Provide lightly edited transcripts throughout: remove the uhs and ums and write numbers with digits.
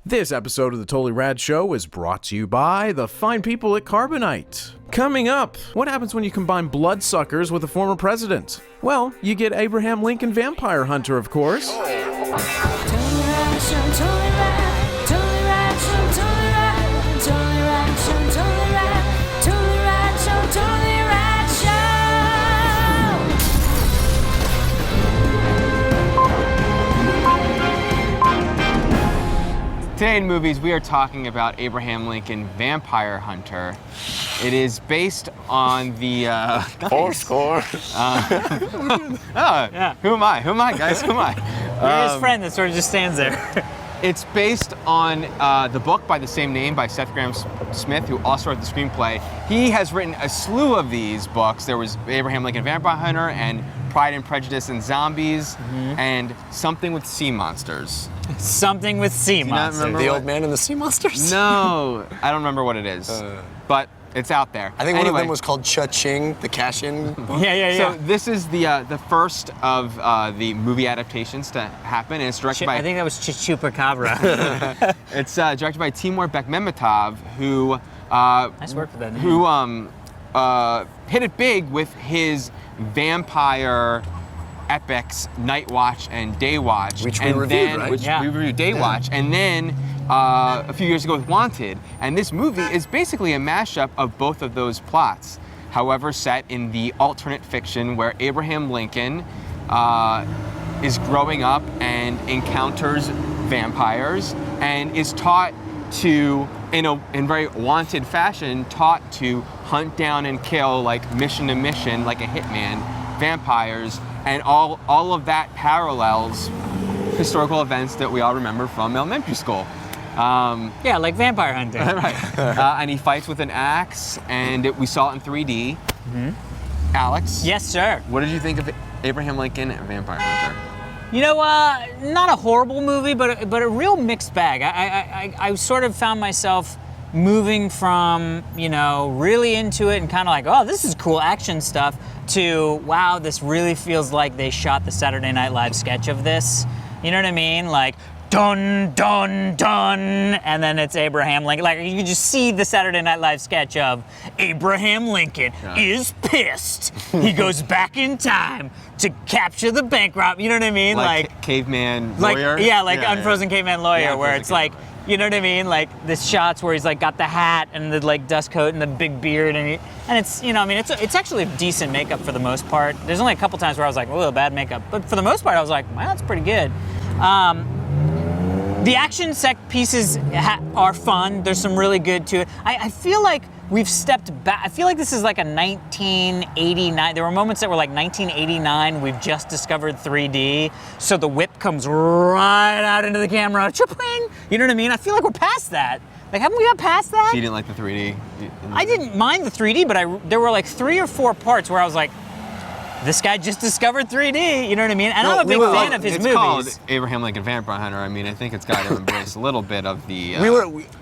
This episode of the Totally Rad Show is brought to you by the fine people at Carbonite. Coming up, what happens when you combine bloodsuckers with a former president? Well, you get Abraham Lincoln Vampire Hunter, of course. Today in movies, we are talking about Abraham Lincoln Vampire Hunter. It is based on the... Score. Yeah. Who am I, guys? Who am I? You're his friend that sort of just stands there. It's based on the book by the same name by Seth Grahame-Smith, who also wrote the screenplay. He has written a slew of these books. There was Abraham Lincoln Vampire Hunter and Pride and Prejudice and Zombies, and Something with Sea Monsters. Something with sea monsters. The Old Man and the Sea Monsters? No, I don't remember what it is, but it's out there. I think one of them was called Cha-Ching, the cash-in book. Yeah. So this is the first of the movie adaptations to happen, and it's directed by... I think that was Chupacabra. It's directed by Timur Bekmambetov, who... Nice work for that name. Who hit it big with his vampire epics, Night Watch and Day Watch. Which we reviewed, right? We reviewed Day Watch. And then a few years ago with Wanted. And this movie is basically a mashup of both of those plots. However, set in the alternate fiction where Abraham Lincoln is growing up and encounters vampires and is taught to, in very Wanted fashion, taught to hunt down and kill, like mission to mission, like a hitman, vampires. And all of that parallels historical events that we all remember from elementary school. Yeah, like vampire hunting. Right. And he fights with an axe, and we saw it in 3D. Mm-hmm. Alex? Yes, sir. What did you think of Abraham Lincoln Vampire Hunter? You know, not a horrible movie, but a real mixed bag. I sort of found myself moving from, really into it and kind of like, oh, this is cool action stuff, to, wow, this really feels like they shot the Saturday Night Live sketch of this. You know what I mean? Like, dun, dun, dun, and then it's Abraham Lincoln. Like, you can just see the Saturday Night Live sketch of Abraham Lincoln is pissed. He goes back in time to capture the bank robber. You know what I mean? Like caveman lawyer? Like Unfrozen Caveman Lawyer, where it's like, lawyer. You know what I mean? Like this shots where he's like got the hat and the like dust coat and the big beard and it's it's actually decent makeup for the most part. There's only a couple times where I was like, oh, bad makeup, but for the most part I was like, wow, that's pretty good. The action pieces are fun. There's some really good to it. I feel like we've stepped back. I feel like this is like a 1989. There were moments that were like 1989. We've just discovered 3D. So the whip comes right out into the camera. Cha-ping! You know what I mean? I feel like we're past that. Like, haven't we got past that? So you didn't like the 3D? I didn't mind the 3D, but there were like 3 or 4 parts where I was like, this guy just discovered 3D, you know what I mean? And I'm a big fan of his movies. It's called Abraham Lincoln Vampire Hunter. I mean, I think it's got to embrace a little bit of the...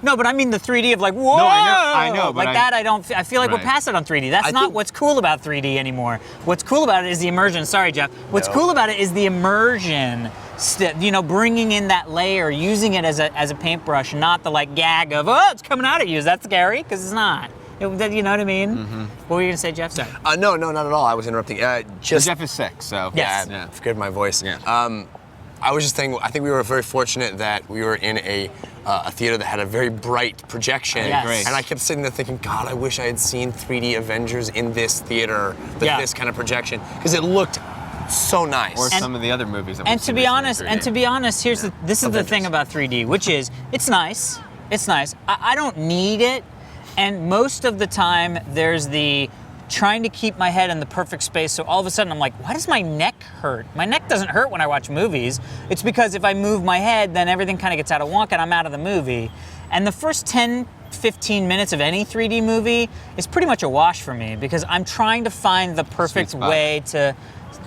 No, but I mean the 3D of like, whoa! No, I know, but like that, I feel like we're past it on 3D. That's not what's cool about 3D anymore. What's cool about it is the immersion. Sorry, Jeff. What's cool about it is the immersion. Bringing in that layer, using it as a paintbrush, not the like gag of, oh, it's coming out at you. Is that scary? Because it's not. You know what I mean? Mm-hmm. What were you gonna say, Jeff? Sorry. No, not at all. I was interrupting. Jeff is sick, so yes. Forget my voice. Yeah. I was just saying. I think we were very fortunate that we were in a theater that had a very bright projection. Yes. Great. And I kept sitting there thinking, God, I wish I had seen 3D Avengers in this theater with this kind of projection, because it looked so nice. Or some of the other movies that and to be honest, this is the thing about 3D, which is it's nice. It's nice. I don't need it. And most of the time, there's the trying to keep my head in the perfect space. So all of a sudden, I'm like, why does my neck hurt? My neck doesn't hurt when I watch movies. It's because if I move my head, then everything kind of gets out of wonk and I'm out of the movie. And the first 10, 15 minutes of any 3D movie is pretty much a wash for me because I'm trying to find the perfect way to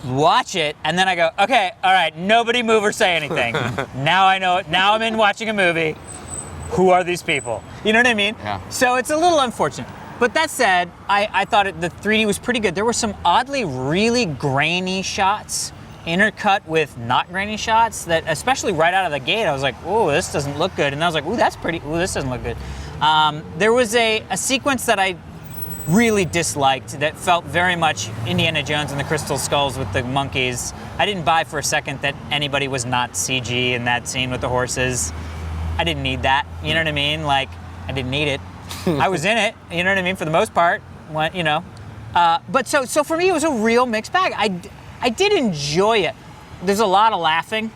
watch it. And then I go, okay, all right, nobody move or say anything. Now I know it. Now I'm in watching a movie. Who are these people? You know what I mean? Yeah. So it's a little unfortunate. But that said, I thought the 3D was pretty good. There were some oddly really grainy shots intercut with not grainy shots that, especially right out of the gate, I was like, oh, this doesn't look good. And I was like, oh, that's pretty. Oh, this doesn't look good. There was a sequence that I really disliked that felt very much Indiana Jones and the Crystal Skulls with the monkeys. I didn't buy for a second that anybody was not CG in that scene with the horses. I didn't need that. You know what I mean? Like, I didn't need it. I was in it. You know what I mean? For the most part, you know. But so for me, it was a real mixed bag. I did enjoy it. There's a lot of laughing.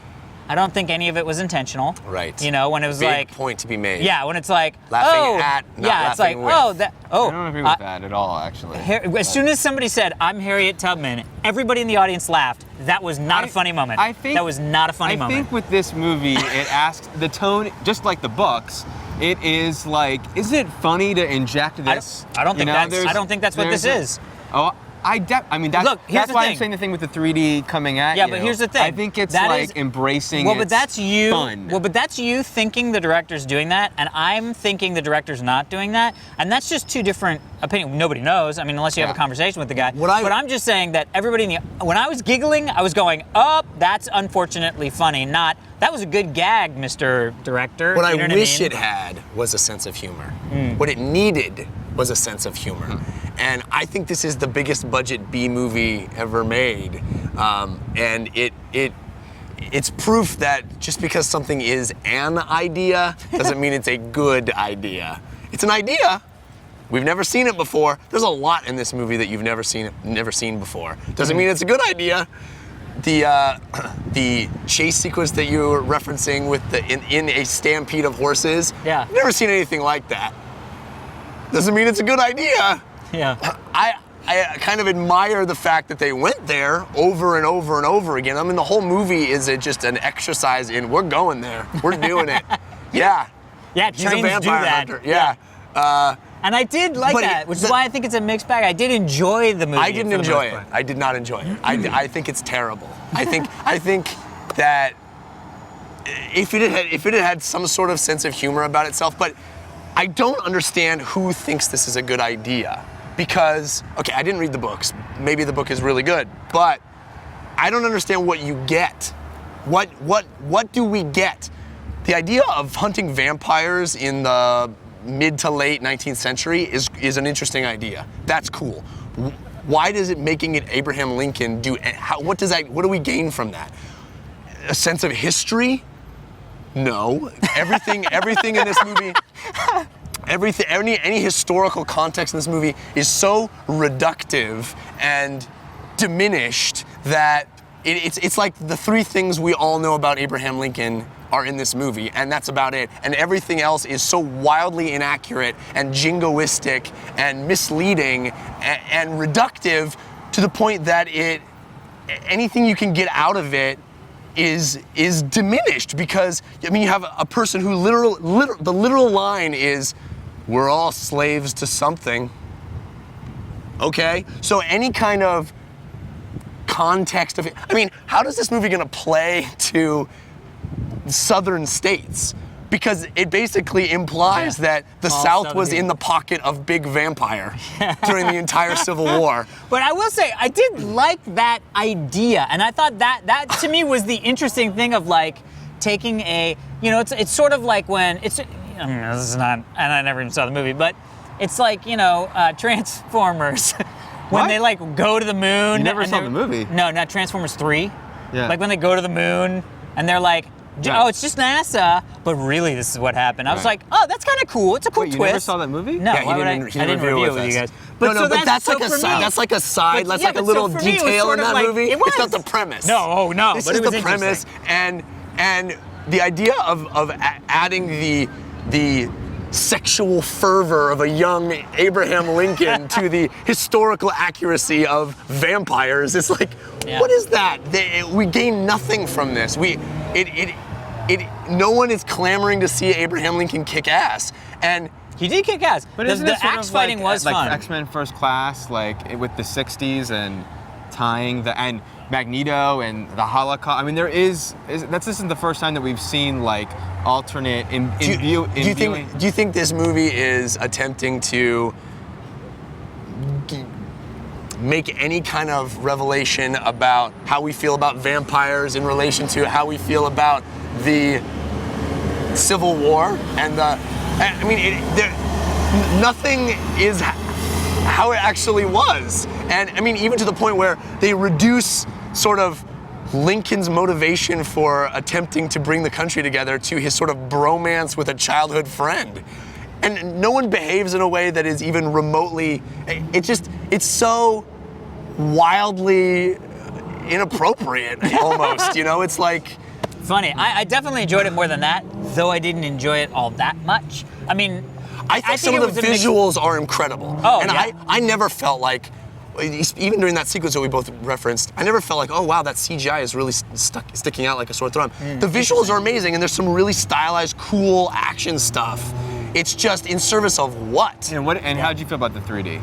I don't think any of it was intentional. Right. You know, when it was Big like point to be made. Yeah, when it's like laughing at, not yeah, it's like laughing with. I don't agree with that at all, actually. As soon as somebody said, "I'm Harriet Tubman," everybody in the audience laughed. That was not a funny moment. That was not a funny moment. I think with this movie, it asks the tone, just like the books. It is like, is it funny to inject this? I don't think that's what this is. I mean, that's why I'm saying the thing with the 3D coming at you. Yeah, but here's the thing. I think it's embracing but that's you. Fun. Well, but that's you thinking the director's doing that, and I'm thinking the director's not doing that, and that's just two different opinions. Nobody knows. I mean, unless you have a conversation with the guy. But I'm just saying that everybody when I was giggling, I was going, "Oh, that's unfortunately funny." Not that was a good gag, Mr. Director. What I wish it had was a sense of humor. What it needed was a sense of humor. And I think this is the biggest budget B movie ever made. And it's proof that just because something is an idea doesn't mean it's a good idea. It's an idea. We've never seen it before. There's a lot in this movie that you've never seen before. Doesn't mean it's a good idea. The chase sequence that you were referencing with in a stampede of horses. Yeah. I've never seen anything like that. Doesn't mean it's a good idea. Yeah. I kind of admire the fact that they went there over and over and over again. I mean, the whole movie is just an exercise in we're going there. We're doing it. Yeah. Yeah, He's a trains vampire do that. hunter. Yeah. And I did like that, which is why I think it's a mixed bag. I did enjoy the movie. I didn't enjoy it. I did not enjoy it. I think it's terrible. I think that if it had had some sort of sense of humor about itself, but I don't understand who thinks this is a good idea. Because, okay, I didn't read the books. Maybe the book is really good, but I don't understand what you get. What do we get? The idea of hunting vampires in the mid to late 19th century is an interesting idea. That's cool. Why does it making it Abraham Lincoln what do we gain from that? A sense of history? No. Everything in this movie, any historical context in this movie is so reductive and diminished that it's like the three things we all know about Abraham Lincoln are in this movie, and that's about it. And everything else is so wildly inaccurate and jingoistic and misleading and reductive to the point that anything you can get out of it is diminished, because I mean you have a person who the literal line is, "We're all slaves to something." Okay? So any kind of context of it, I mean, how is this movie gonna play to southern states? Because it basically implies that the South was in the pocket of big vampire during the entire Civil War. But I will say, I did like that idea, and I thought that to me was the interesting thing of like taking it's sort of like when this is not, and I never even saw the movie, but it's like, Transformers. When they like go to the moon. You never saw the movie? No, not Transformers 3. Yeah. Like when they go to the moon and they're like, oh, it's just NASA, but really this is what happened. I was like, oh, that's kind of cool. It's a cool twist. You never saw that movie? No, Yeah, why would I? I didn't review it with you guys. But that's like a side. That's like a side. That's like a little detail in that movie. It's not the premise. No, no. This but is it was the premise, and the idea of adding the sexual fervor of a young Abraham Lincoln to the historical accuracy of vampires is like, what is that? We gain nothing from this. No one is clamoring to see Abraham Lincoln kick ass, and he did kick ass. But the axe fighting was fun. Like X-Men First Class, like with the '60s and tying and Magneto and the Holocaust. I mean, this isn't the first time that we've seen like alternate Do you think this movie is attempting to make any kind of revelation about how we feel about vampires in relation to how we feel about the Civil War and nothing is how it actually was. And I mean, even to the point where they reduce sort of Lincoln's motivation for attempting to bring the country together to his sort of bromance with a childhood friend. And no one behaves in a way that is even remotely, it's so wildly inappropriate almost, you know? It's like... Funny, I definitely enjoyed it more than that, though I didn't enjoy it all that much. I mean, I think some of the visuals are incredible. Oh, and yeah. I never felt like, even during that sequence that we both referenced, I never felt like, oh wow, that CGI is really sticking out like a sore thumb. The visuals are amazing, and there's some really stylized, cool action stuff. It's just in service of what? And how did you feel about the 3D?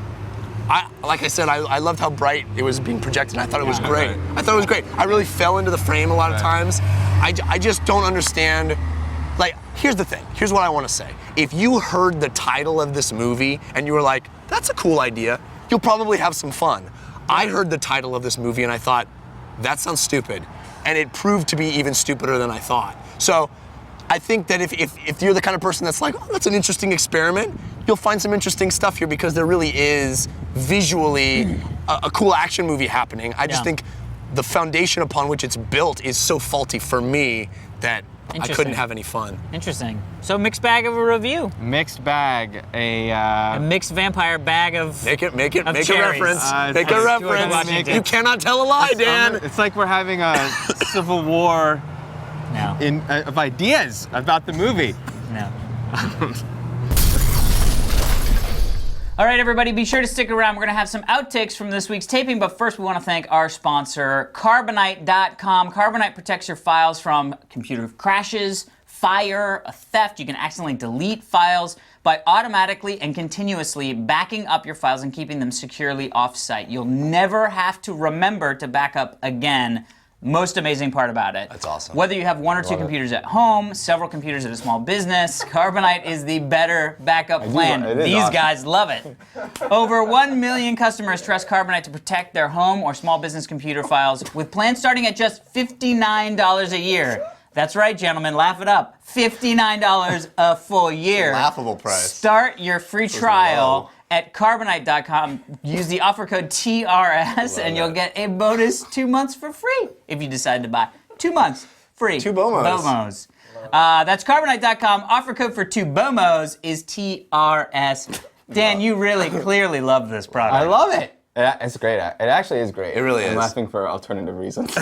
Like I said, I loved how bright it was being projected. I thought it was great. I thought it was great. I really fell into the frame a lot of times. I just don't understand. Like, here's the thing. Here's what I want to say. If you heard the title of this movie and you were like, that's a cool idea, you'll probably have some fun. I heard the title of this movie and I thought, that sounds stupid. And it proved to be even stupider than I thought. So I think that if you're the kind of person that's like, oh, that's an interesting experiment, you'll find some interesting stuff here because there really is visually a cool action movie happening. I just think the foundation upon which it's built is so faulty for me that I couldn't have any fun. Interesting. So mixed bag of a review. Mixed bag, a mixed vampire bag of Make a reference. Make a George reference. Washington. You cannot tell a lie, Dan. It's like we're having a Civil War of ideas about the movie. No. All right, everybody, be sure to stick around. We're going to have some outtakes from this week's taping, but first we want to thank our sponsor, Carbonite.com. Carbonite protects your files from computer crashes, fire, a theft. You can accidentally delete files by automatically and continuously backing up your files and keeping them securely off-site. You'll never have to remember to back up again. Most amazing part about it. That's awesome. Whether you have one or two computers at home, several computers at a small business, Carbonite is the better backup plan. These guys love it. Over 1 million customers trust Carbonite to protect their home or small business computer files with plans starting at just $59 a year. That's right, gentlemen, laugh it up. $59 a full year. Laughable price. Start your free trial at Carbonite.com. Use the offer code TRS and you'll get a bonus 2 months for free if you decide to buy. 2 months free. 2 BOMOs. BOMOs. That's Carbonite.com. Offer code for 2 BOMOs is TRS. Dan, you really clearly love this product. I love it. It's great. It actually is great. It really is. I'm laughing for alternative reasons.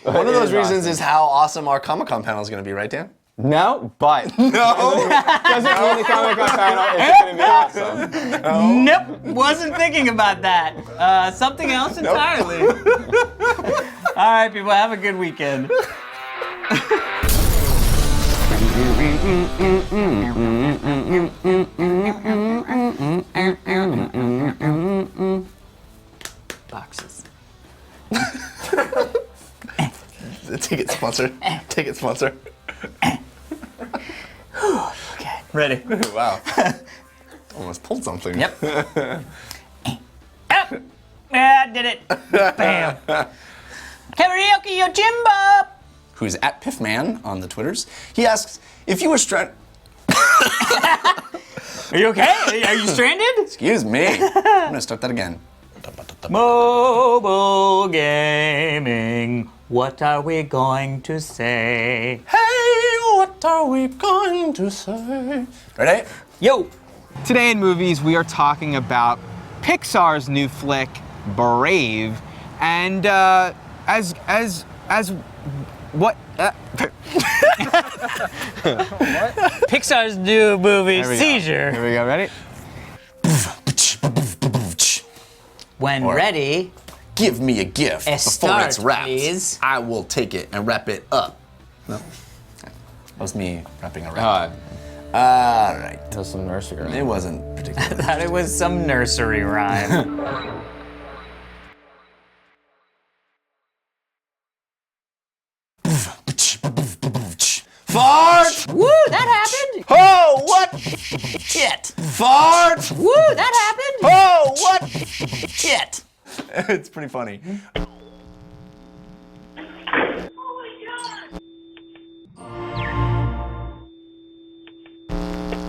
One of those reasons is how awesome our Comic-Con panel is going to be, right, Dan? No, but No. doesn't mean the Comic-Con panel is going to be awesome. Nope, wasn't thinking about that. Something else entirely. All right, people, have a good weekend. Boxes. Take it, sponsor. Take it, sponsor. Okay, ready. Wow. Almost pulled something. Yep. I did it. Bam. Karaoke Yojimbo. Who's at Piffman on the Twitters. He asks, if you were Are you okay? Are you stranded? Excuse me. I'm gonna start that again. Mobile gaming. What are we going to say? Hey, what are we going to say? Ready? Yo. Today in movies, we are talking about Pixar's new flick, Brave, and Pixar's new movie, Seizure. Here we go, ready? When ready, Give me a gift before start, it's wrapped. please. I will take it and wrap it up. No? That was me wrapping a wrap. All right. That was some nursery rhyme. It wasn't particularly. thought it was some nursery rhyme. Fart! Woo, that happened. Oh, what shit? Fart. Woo, that happened. Oh, what shit? It's pretty funny.